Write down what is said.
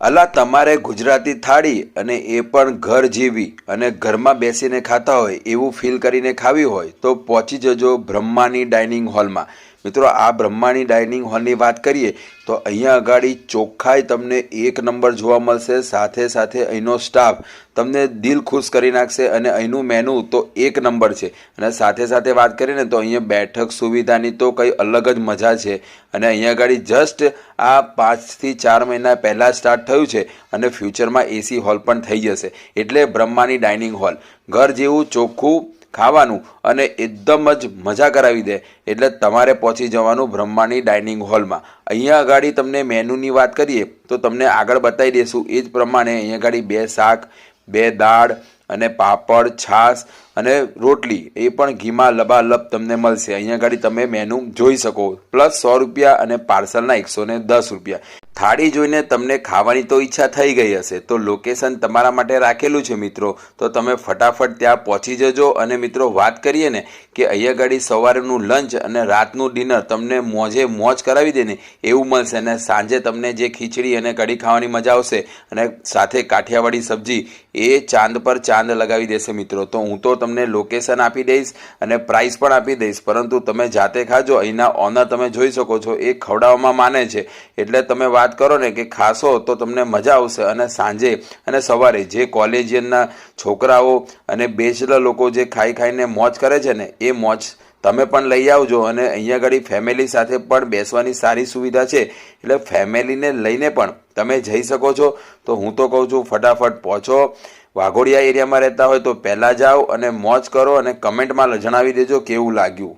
અલા તમારે ગુજરાતી થાળી અને એ પણ ઘર જેવી અને ઘરમાં બેસીને ખાતા હોય એવું ફીલ કરીને ખાવી હોય તો પહોંચી જજો બ્રહ્માની ડાઇનિંગ હોલમાં। મિત્રો આ બ્રહ્માની ડાઇનિંગ હોલની વાત કરીએ તો અહીંયા આગળ ચોખ્ખાઈ તમને એક નંબર જોવા મળશે, સાથે સાથે અહીંનો સ્ટાફ તમને દિલ ખુશ કરી નાખશે અને અહીંનું મેનુ તો એક નંબર છે। અને સાથે સાથે વાત કરીએ ને તો અહીંયા બેઠક સુવિધાની તો કંઈ અલગ જ મજા છે। અને અહીંયા આગળ જસ્ટ આ 5 થી 4 મહિના પહેલાં સ્ટાર્ટ થયું છે અને ફ્યુચરમાં એસી હોલ પણ થઈ જશે। એટલે બ્રહ્માની ડાઇનિંગ હોલ ઘર જેવું ચોખ્ખું ખાવાનું અને એકદમ જ મજા કરાવી દે। એટલે તમારે પહોંચી જવાનું બ્રહ્માની ડાઇનિંગ હોલમાં। અહીંયા આગળ તમને મેનુની વાત કરીએ તો તમને આગળ બતાવી દઈશું એ જ પ્રમાણે અહીંયા આગળ 2 શાક, 2 દાળ અને પાપડ, છાશ અને રોટલી એ પણ ઘીમાં લબાલબ તમને મળશે। અહીંયા આગળ તમે મેનુ જોઈ શકો, પ્લસ 100 રૂપિયા અને પાર્સલના 110 રૂપિયા। થાળી જોઈને તમને ખાવાની તો ઈચ્છા થઈ ગઈ હશે, તો લોકેશન તમારા માટે રાખેલું છે મિત્રો, તો તમે ફટાફટ ત્યાં પહોંચી જજો। અને મિત્રો વાત કરીએ ને કે અહીંયા આગળ સવારનું લંચ અને રાતનું ડિનર તમને મોજે મોજ કરાવી દે ને એવું મળશે। અને સાંજે તમને જે ખીચડી અને કઢી ખાવાની મજા આવશે અને સાથે કાઠિયાવાડી સબ્જી એ ચાંદ પર ચાંદ લગાવી દેશે મિત્રો। તો હું તો તમને લોકેશન આપી દઈશ અને પ્રાઇસ પણ આપી દઈશ, પરંતુ તમે જાતે ખાજો। અહીંના ઓનર તમે જોઈ શકો છો એ ખવડાવવામાં માને છે, એટલે તમે વાત કરો ને કે ખાશો તો તમને મજા આવશે। અને સાંજે અને સવારે જે કોલેજિયનના છોકરાઓ અને બેચલર લોકો જે ખાઈને મોજ કરે છે ને એ મોજ તમે પણ લઈ આવજો। અને અહીંયા આગળ ફેમિલી સાથે પણ બેસવાની સારી સુવિધા છે, એટલે ફેમિલીને લઈને પણ તમે જઈ શકો છો। તો હું તો કહું છું ફટાફટ પહોંચો। વાઘોડિયા એરિયામાં રહેતા હોય તો પહેલાં જાઓ અને મોજ કરો અને કમેન્ટમાં જણાવી દેજો કેવું લાગ્યું।